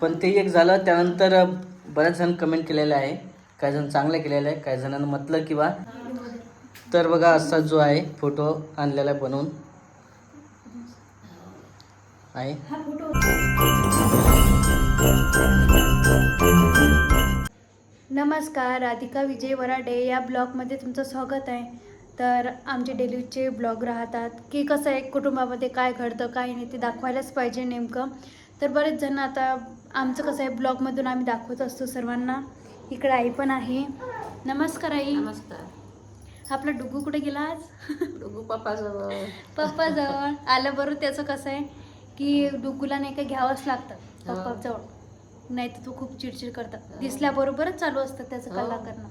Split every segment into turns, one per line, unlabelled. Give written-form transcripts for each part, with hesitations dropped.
पण ते एक झालं. त्यानंतर बऱ्याच जण कमेंट केलेलं आहे, काही जण चांगलं केलेलं आहे, काही जणांना म्हटलं किंवा. तर बघा असा जो आहे फोटो आणलेला आहे बनवून आहे.
नमस्कार, राधिका विजय वराडे या ब्लॉगमध्ये तुमचं स्वागत आहे. तर आमचे डेलीचे ब्लॉग राहतात की कसं आहे कुटुंबामध्ये काय घडतं काय नाही ते दाखवायलाच पाहिजे नेमकं. तर बरेच जण आता आमचं कसं आहे ब्लॉगमधून आम्ही दाखवत असतो सर्वांना. इकडे आई पण आहे. नमस्कार आई.
नमस्कार.
आपला डुगू कुठे गेला आज?
डुगू पप्पाजवळ.
पप्पाजवळ आलं. बरोबर त्याचं कसं आहे की डुगूला नाही का घ्यावंच लागतं पप्पाजवळ, नाही तर तो खूप चिडचिड करतात. दिसल्याबरोबरच चालू असतं त्याचं कल्ला करणं.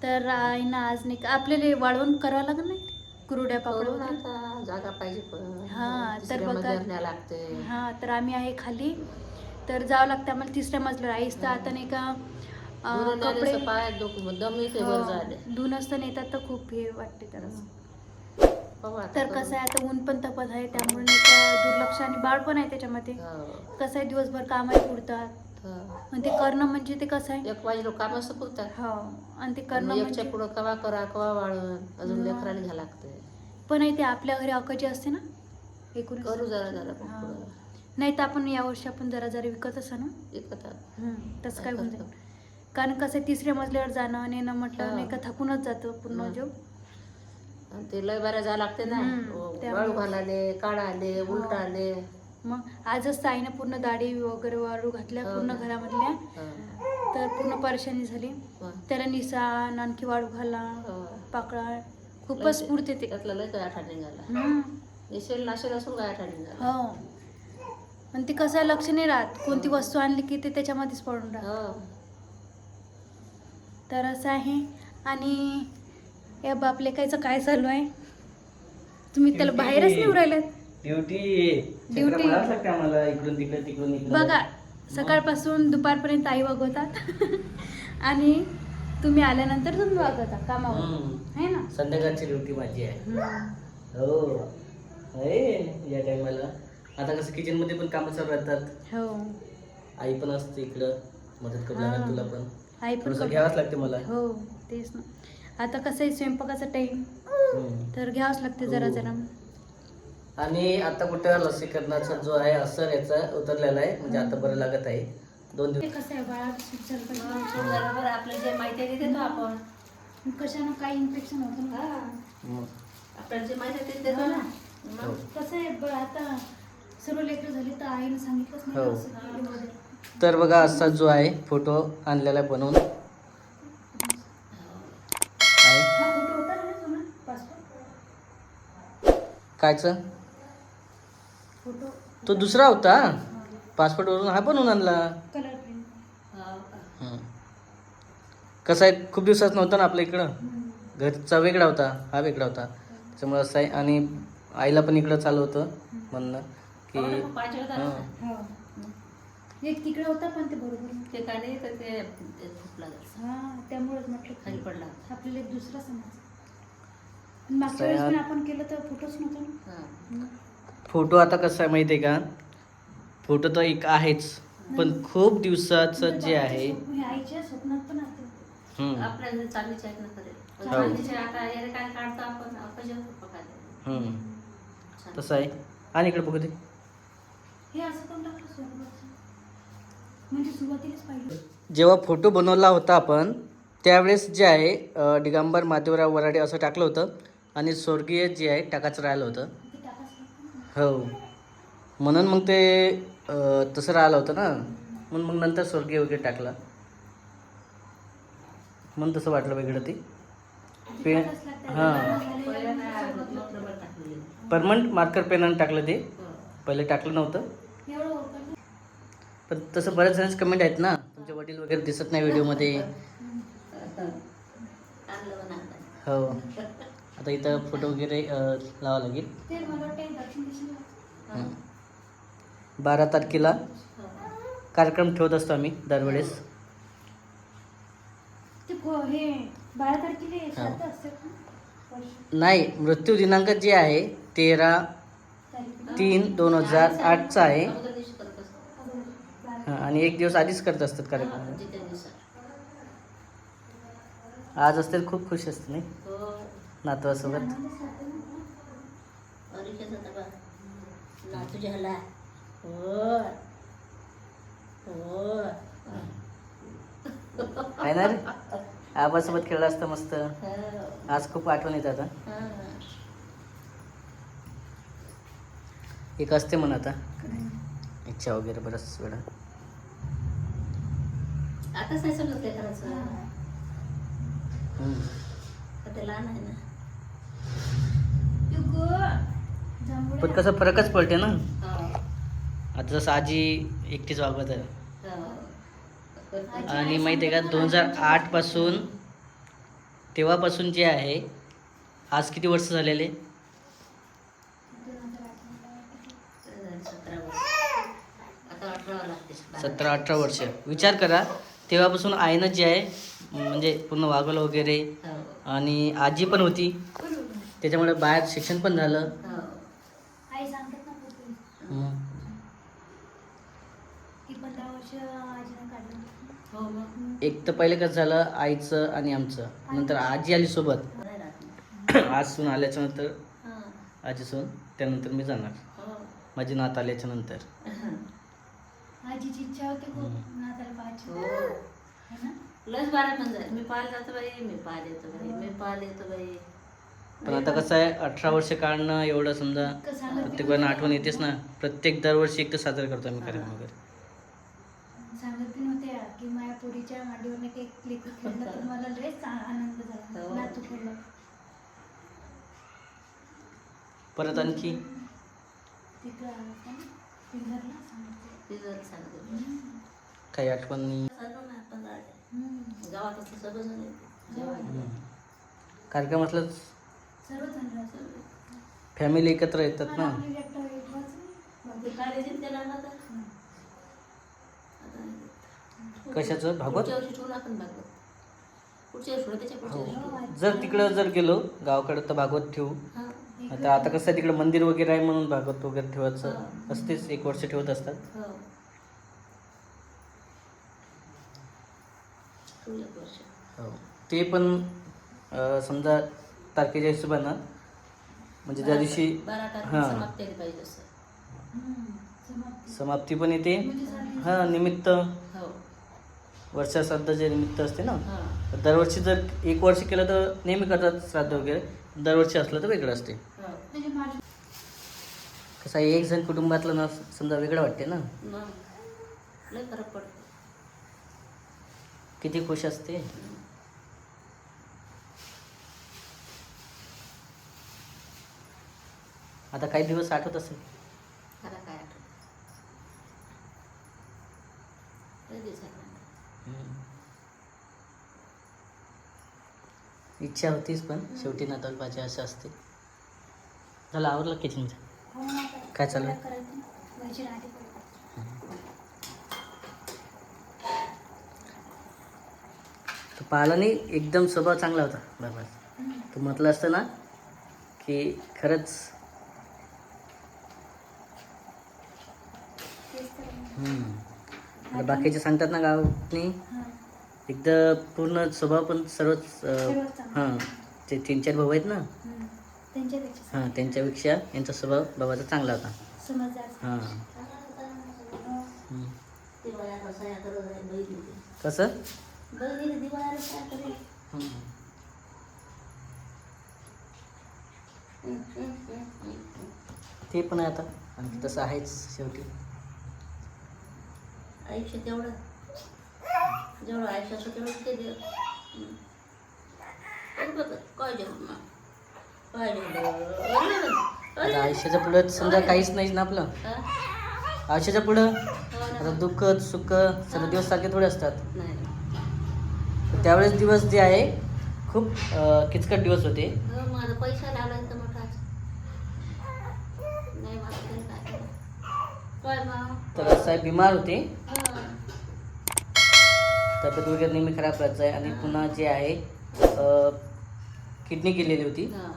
तर आईना आज नाही का आपल्याला वाळवण करावं लागत नाही, कुरड्या पापड
आता जागा पाहिजे पण.
हां तर
तिसऱ्या
बघा.
मजल्यावर न्यावं लागते.
हां तर आम्ही आहे खाली, तर जावं लागतं आम्हाला तिसऱ्या मजल्यावर. आईस तर आता नाही का कपडे
पाय दम येते वर झाले.
धुवून असतं नेतात तर खूप हे वाटते तर. तर कसं आहे आता ऊन पण तपत आहे त्यामुळे नाही का दुर्लक्ष, आणि बाळ पण आहे त्याच्यामध्ये. कसं आहे दिवसभर कामाला पुरतात आणि ते करणं म्हणजे ते कसं आहे
एक वाजे लोक कामच पुरतात.
हो, आणि ते करणं
एकच्या
म्हणजे
पुढं कवा करा कवा वाळून अजून लेकराला घ्या लागते.
पण आहे ते आपल्या घरी अकाची असते ना एकूण.
करू जरा जरा
नाही तर आपण यावर्षी आपण जरा जरा विकत असं ना
विकतात.
तसं काय होऊन जाईल. कारण कसं आहे तिसऱ्या मजल्यावर जाणं आणि येणं म्हटलं नाही का थकूनच जातं पूर्ण जो.
ते लय बऱ्या जावं लागते ना. वाळू घालाले, काढाले, उलटाले.
मग आजच आईनं पूर्ण दाढी वगैरे वाळू घातल्या पूर्ण घरामधल्या. तर पूर्ण परेशानी झाली. त्याला निसाण आणखी वाळू घाला पाकळा खूपच पुरते ते.
त्यातलं लय काय आठा निघाला. निशेल नाशेल असून काय आठा निघाला.
हो, पण ते कसं लक्ष नाही राहत कोणती वस्तू आणली की ते त्याच्यामध्येच पडून राहत. तर असं आहे. आणि या बापले कायचं काय चालू आहे, तुम्ही त्याला बाहेरच नेऊ राहिलात. ड्युटी
लागते आम्हाला इकडून तिकडे तिकडून इकडे.
बघा सकाळपासून दुपारपर्यंत आई वागवतात आणि तुम्ही आल्यानंतर तुम्ही वागवता कामावर आहे ना.
संध्याकाळची ड्युटी माझी आहे. हो आहे या टायमाला. आता कसं किचन मध्ये पण कामं चालू राहतात.
हो,
आई पण असते इकडं मदत करू लागेल तुला पण.
आई पण
घ्यावंच लागते मला.
हो तेच ना. आता कसं आहे स्वयंपाकाचा टाइम तर घ्यावंच लागते जरा जरा.
आणि आता कुठं लसीकरणाचा जो आहे असर याचा उतरलेला आहे, म्हणजे आता बरं लागत आहे. 2 दिवस
कसं आहे
बरोबर आपल्याला जे माहिती आहे ते देतो आपण.
कशानं काही इन्फेक्शन होतं ना.
आपल्याला जे माहिती आहे ते देतो ना.
कसं आहे आता सर्व लेकरं झाली तर आईने सांगितलंच नाही.
तर बघा असा जो आहे फोटो आणलेला आहे बनवून. कायचं तो दुसरा होता. पासपोर्ट वरून हा बनवून आणला. कसं आहे खूप दिवसात नव्हता ना आपल्या इकडं. घरचा वेगळा होता, हा वेगळा होता, त्याच्यामुळे असं आहे. आणि आईला पण इकडं चालू होतं म्हणणं की
तिकडे होता पण ते बरोबर
ते काय नाही तर ते फुटला
त्यामुळेच म्हटलं
खाली पडला.
आपल्याला एक दुसरा समज. मागच्या वेळेस पण आपण केलं तर फोटोच नव्हता. फोटो
आता कसं आहे माहिती आहे का, फोटो तर एक आहेच पण खूप दिवसाचं जे आहे
आईच्या स्वप्नात पण
आपल्याला चांदीचे आहेत ना खरे. चांदीचे आता याला काय काढतो आपण अपजन पकायला.
तसं आहे. आणि इकडे बघू दे
हे असं पण टाकलं म्हणजे सुरुवातीलाच पाहिजे.
जेव्हा फोटो बनवला होता आपण त्यावेळेस जे आहे दिगंबर माधवराव वराडे असं टाकलं होतं आणि स्वर्गीय जे आहे टाकाचं राहिलं होतं. हो, म्हणून मग ते तसं राहिलं होतं ना, म्हणून मग नंतर स्वर्गीय वगैरे टाकला. म्हणून तसं वाटलं वेगळं ते पेन. हां, परमनंट मार्कर पेनानं टाकलं ते, पहिले टाकलं नव्हतं. पण तसं बऱ्याच जणांचे कमेंट आहेत ना, तुमचे वडील वगैरे दिसत नाही व्हिडिओमध्ये. हो, आता इथं फोटो वगैरे लावावं लागेल. 12 तारखेला कार्यक्रम ठेवत असतो आम्ही दरवेळेस. नाही, मृत्यू दिनांक जे आहे 13 3/2008 आहे.
अगोदर दिवशी करत असतो.
हां, आणि एक दिवस आधीच करत असतात कार्यक्रम.
जिथे दिवसात.
आज असतील खूप खुश असते नाही
हो.
नातवासोबत.
अरिकेचा डबा. नातू झाला. हो. हो.
आहे ना रे, आबासोबत खेळलं असतं मस्त.
हो.
आज खूप आठवण येतात.
हा.
एक असते म्हणा आता इच्छा वगैरे बरंच वेळा.
आताच नाही समजत काय करायचं.
हम्म.
आता ते लहान आहे ना.
पण कसं फरकच पडते ना.
हो.
आता जसं आजी एकटीच वागवत आहे.
हो.
आणि माहिती आहे का 2008 पासून तेव्हापासून जे आहे आज किती वर्ष झालेले.
17 वर्ष. आता 18 लागते.
17-18 वर्ष. विचार करा तेव्हापासून आईनं जे आहे म्हणजे पूर्ण वागवलं वगैरे.
हो.
आणि आजी पण होती त्याच्यामुळे बाहेर शिक्षण पण झालं.
हो.
आई सांगतात ना पप्पी.
हम्म.
ती 15 वर्ष आजीनं काढलं.
हो मग.
एक तर पहिले कसं झालं आईचं आणि आमचं, नंतर आजी आली सोबत.
नाही राहत नाही.
आज सून आल्याच्या नंतर
हा.
आजी सून त्यानंतर मी जाणार.
हो.
माझी नात आल्याच्या नंतर.
आजीची इच्छा होती खूप नाताला पाहायची.
हो.
है ना?
लस बारा पण जाय. मी पाहायला जातो बाई, मी पाहायला येतो बाई, मी पाहायला येतो बाई.
पण आता कसं आहे 18 वर्ष काढणं एवढं समजा प्रत्येक वेळेला आठवण येतेच ना. प्रत्येक दरवर्षी एक तर साजरा करतो आम्ही कार्यक्रम वगैरे.
सांगत पण होत्या की माझ्या पोरीच्या मांडीवर एक लेकरू खेळलं तर मला लयच आनंद झाला.
हो.
नातू खेळलं.
परत आणखी
तिथं पिंजरला सांगितलं.
ती जर सांगते.
काही आठवणी.
सर्व ना आपण राहते. गावात असं सगळं झालं. जेवायला.
कार्यक्रम असलं
सर्वजण राहतात.
फॅमिली एकत्र येतात ना.
आपली एकटं एक वाजून.
मग ते काय देतील त्याला ना आता?
कशाचं भागवत.
पुढच्या वर्षी ठेवू आपण भागवत. पुढच्या वर्षी ठेवू, त्याच्या पुढच्या वर्षी ठेवू.
जर तिकडं जर गेलो गावाकडे तर भागवत ठेवू.
हा.
आता कसं आहे तिकडं मंदिर वगैरे आहे म्हणून भागवत वगैरे ठेवायचं असतेच. 1 वर्ष ठेवत असतात.
हो. ठेवू 1 वर्ष.
हो. ते पण समजा तारखेच्या हिशोबानं म्हणजे ज्या दिवशी
12 तारखेला
हां
समाप्ती आली पाहिजे असं.
समाप्ती पण येते. हां निमित्त
हो.
वर्षाश्राद्धाचे निमित्त असते ना.
हा.
दरवर्षी जर 1 वर्ष केलं तर नेहमी करतात श्राद्ध वगैरे. दरवर्षी असलं तर वेगळं असते.
हो.
कसं आहे एक जण कुटुंबातलं ना समजा वेगळं वाटते ना.
मग लय फरक पडतो.
किती खुश असते. आता काही दिवस आठवत असेल.
आता काय आठवत. लय दिवस आठवत.
इच्छा होतीच पण शेवटी नाताल पाहिजे असं असते. झालं आवरलं किचनचं. काय चालू आहे. तर पाहिलं नाही एकदम स्वभाव चांगला होता बाबा. तू म्हटलं असतं ना की खरंच आता बाकीचे सांगतात ना गावातनी एकदा पूर्ण स्वभाव पण सर्वच हां ते 3-4 भाऊ आहेत ना. हां त्यांच्यापेक्षा यांचा स्वभाव बाबाचा चांगला होता. हां
दिवाळ्याला कसं आहे आता बहिणी.
कसं
बहिणीने दिवाळ्याला काय करेल.
ते पण आहे आता आणखी तसं आहेच शेवटी.
आयुष्य तेवढं जेवढं आयुष्य असं तेवढं ते दे. काय जेवण काय जेवण.
आता आयुष्याच्या पुढं समजा काहीच नाहीच ना आपलं. आयुष्याच्या पुढं आता दुःख सुख सर्व दिवस सारखे थोडे असतात.
नाही.
त्यावेळेस दिवस जे आहे खूप किचकट दिवस होते.
माझा पैसा लागला तर मोठा नाही. माझं तरी काय काय मग.
तर साहेब बिमार होते.
हां.
तब्येत वगैरे नेहमी खराब राहायचं आहे. आणि पुन्हा जे आहे किडनी गेलेली होती.
हां.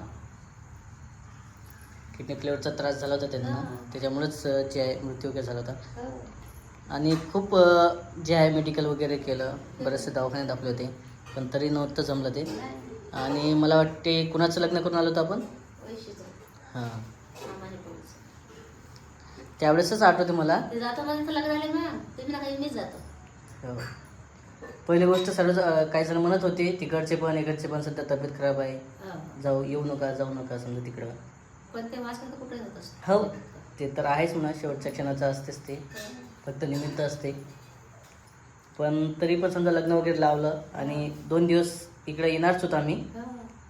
किडनी फ्लेवरचा त्रास झाला होता त्यांना,
हां.
त्याच्यामुळेच जे आहे मृत्यू वगैरे झाला होता.
हो.
आणि खूप जे आहे मेडिकल वगैरे केलं, बरेचसे दवाखाने दाखवले होते, पण तरी नव्हतं जमलं ते.
नाही.
आणि मला वाटते कुणाचं लग्न करून आलो होतो आपण?
वैशीचं.
हां,
मामाने पोरीचं.
त्यावेळेसच आठवते मला.
ते जातो म्हणजे तर लग्न झाले मॅम, तुम्ही ना काही मीच जातो.
हो. पहिली गोष्ट सर्व काही जण म्हणत होते तिकडचे पण इकडचे पण सध्या तब्येत खराब आहे,
हो.
येऊ नका समजा तिकडं.
पण ते वाचलं तर कुठे जात असतं.
हो, ते तर आहेच म्हणा, शेवटच्या क्षणाचं असतेच ते, फक्त निमित्त असते. पण तरी पण समजा लग्न वगैरे लावलं आणि 2 दिवस इकडे येणारच होतो आम्ही.
हो.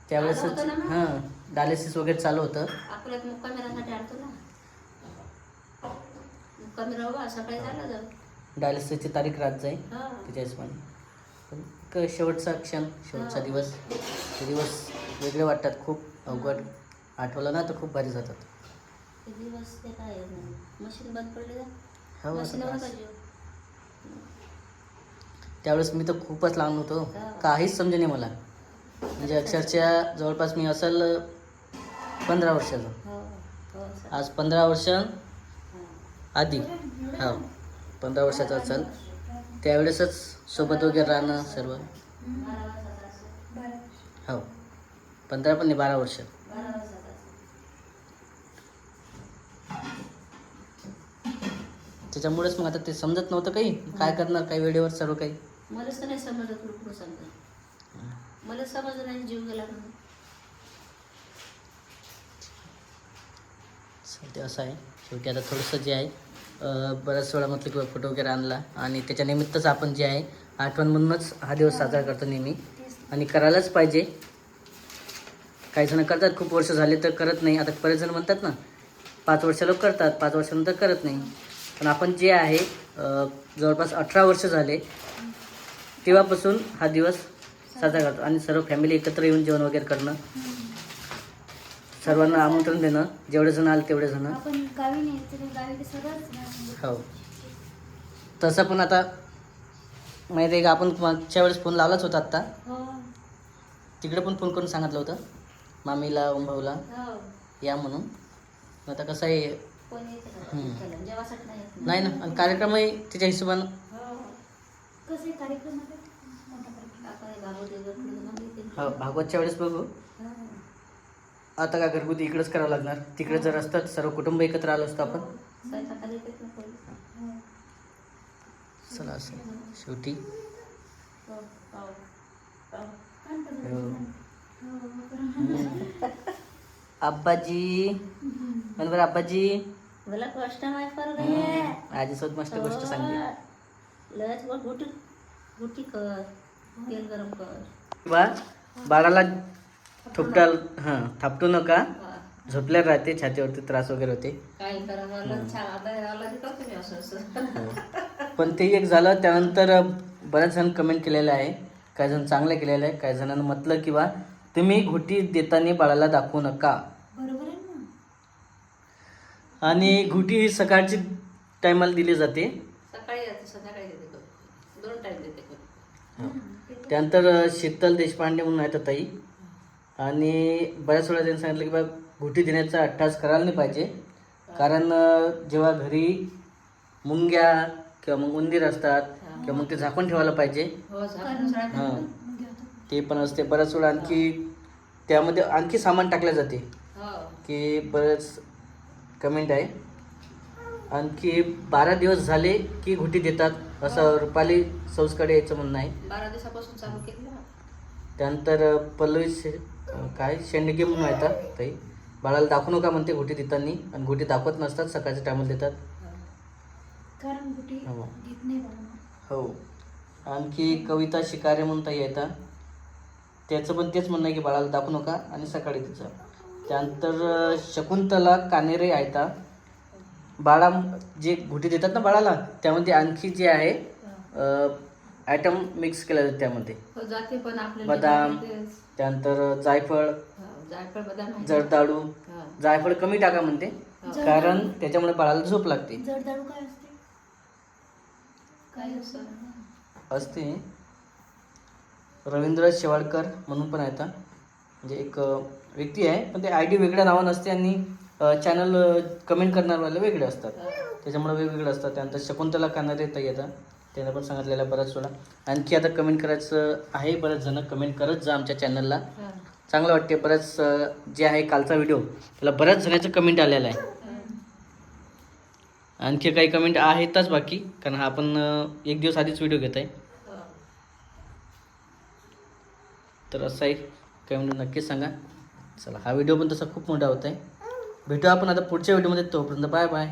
त्यावेळेसच
आलं होतं ना मग?
हां डायलिसिस वगैरे चालू होतं.
अकोल्यात मुक्कामी राहण्यासाठी आलतो ना. मुक्कामी राहू बा, सकाळी झालं जाऊ.
डायलिसिसची तारीख राहत जाईल
हो.
त्याच्या हिशोबाने. पण शेवटचा क्षण, शेवटचा दिवस, ते दिवस वेगळे वाटतात, खूप अवघड. आठवलं ना तर खूप भारी जातात.
ते दिवस ते काय मशीन बंद पडले जा.
हो, आता
मशीनवर
त्रास.
का जीव?
त्यावेळेस मी तर खूपच लहान होतो, काहीच समजे नाही मला. म्हणजे अक्षरशः जवळपास मी असेल 15 वर्षाचा.
हो. हो.
आज 15 वर्ष
हो.
आधी, हो 15 वर्षाचा असेल. त्यावेळेसच सोबत वगैरे राहणं सर्व.
12 वर्षाचा असेल.
हो 15 पण नाही, 12 वर्ष.
12 वर्षाचा असेल.
त्याच्यामुळेच मग आता ते समजत नव्हतं काही काय करणार, काही वेळेवर सर्व काही.
मलाच तर नाही समजलं तुला पुढं सांगता. मला समजलं नाही जीव गेला म्हणून.
ते असं आहे. शेवटी आता थोडंसं जे आहे बऱ्याच वेळा म्हटलं किंवा फोटो वगैरे आणला आणि त्याच्या निमित्तच आपण जे आहे आठवण म्हणूनच हा दिवस साजरा करतो नेहमी, आणि करायलाच पाहिजे. काही जण करतात, खूप वर्ष झाले तर करत नाही. आता बरेच जण म्हणतात ना 5 वर्षाला करतात, 5 वर्षानंतर करत नाही. पण आपण जे आहे जवळपास 18 वर्ष झाले तेव्हापासून हा दिवस साजरा करतो, आणि सर्व फॅमिली एकत्र येऊन जेवण वगैरे करणं, सर्वांना आमंत्रण देणं, जेवढे जण आले तेवढे जण.
आपण गावी नाही तर गावी ते सगळंच ना.
हो, तसं पण आता माहिती आहे का, आपण मागच्या वेळेस फोन लावलाच होता आत्ता,
हो.
तिकडे पण फोन करून सांगितलं होतं मामीला, भाऊला
हो.
या म्हणून. आता कसं आहे,
कोण येते का? त्याला जेवासाठी नाही येत.
नाही ना, आणि कार्यक्रमही त्याच्या हिशोबानं.
हो.
कसे कार्यक्रम होते? मोठा कार्यक्रम.
आपण भागवत वगैरे पुढे मग येते.
हो, भागवतच्या वेळेस बघू.
हो.
आता काय घरगुती इकडेच करावं लागणार. तिकडे जर असतात सर्व कुटुंब एकत्र आलो असतो आपण.
स्वयंपाकाला येतेच ना कोणी.
हो.
चला असं शेवटी
हो. हो. हो.
आब्बाजी म्हण बरं, आब्बाजी
मला कष्ट नाही पर गए.
आजीसोबत मस्त गोष्ट सांगली.
लयच वर घुटी कर, तेल गरम कर.
किंवा बाळाला थापटू नका, झोपल्यावर राहते, छातीवरती त्रास वगैरे होते.
काय करावं छान आता राहिला करतो मी असं असं.
पण ते एक झालं. त्यानंतर बऱ्याच जण कमेंट केलेलं आहे, काही जण चांगलं केलेलं आहे, काही जणांना म्हटलं किंवा तुम्ही घुटी देताना बाळाला दाखवू नका.
बरोबर आहे ना.
आणि घुटी ही सकाळची टायमाला दिली जाते.
सकाळी जाते, संध्याकाळी देते, 2 टाइम देते.
त्यानंतर शीतल देशपांडे म्हणून आहेत ताई, आणि बऱ्याच वेळा त्यांनी सांगितलं की बा घुटी देण्याचा अट्टास करायला नाही पाहिजे, कारण जेव्हा घरी मुंग्या किंवा मग उंदीर असतात किंवा मग ते झाकून ठेवायला पाहिजे.
हो, झाकून
हां, ते पण असते. बऱ्याच वेळा आणखी त्यामध्ये आणखी सामान टाकलं जाते,
हो.
की बरेच कमेंट आहे. आणखी 12 दिवस झाले की घुटी देतात असं रुपाली सौसकडे याचं म्हणणं आहे.
12 दिवसापासून चालू केलं.
त्यानंतर पल्लवी शेंडगे म्हणून येतात ताई, बाळाला दाखवू नका म्हणते घुटी देताना, आणि घुटी दाखवत नसतात, सकाळच्या टायमाला देतात.
कारण कुठे
हो.
घेत नाही बाबा.
हो. आणखी कविता शिकारे म्हणून ताई येतात, त्याचं पण तेच म्हणणं आहे की बाळाला दाखवू नका आणि सकाळी तिचं. त्यानंतर शकुंतला कानेरे आहेत, बाळा जे घुटी देतात ना बाळाला, त्यामध्ये आणखी जे आहे आयटम मिक्स केला जातो त्यामध्ये.
हो, जाते पण आपल्याला
बदाम, त्यानंतर जायफळ,
जायफळ, बदाम,
जरदाळू. जायफळ कमी टाका म्हणते, कारण त्याच्यामुळे बाळाला झोप लागते.
जरदाळू काय असते?
काय असं
असते. रवींद्र शेवाळकर म्हणून पण आहेत, म्हणजे एक व्यक्ती आहे, पण ते ID वेगळ्या नावानं असते आणि चॅनल कमेंट करणारवाले वेगळे असतात, त्याच्यामुळे वेगवेगळे असतात. त्यानंतर शकुंतला कानारे ताई येतात, त्यानं पण सांगितलेलं आहे बऱ्याच वेळा. आणखी आता कमेंट करायचं आहे, बरेच जण कमेंट करत जा आमच्या चॅनलला. चांगलं वाटते. बरंच जे आहे कालचा व्हिडिओ त्याला बऱ्याच जणांचं कमेंट आलेलं आहे. आणखी काही कमेंट आहेतच बाकी, कारण हा आपण एक दिवस आधीच व्हिडिओ घेत आहे. तर असं आहे, कमेंट नक्कीच सांगा. चला, हा व्हिडिओ पण तसा खूप मोठा होत आहे. भेटू आपण आता पुढच्या व्हिडिओमध्ये. तोपर्यंत बाय बाय.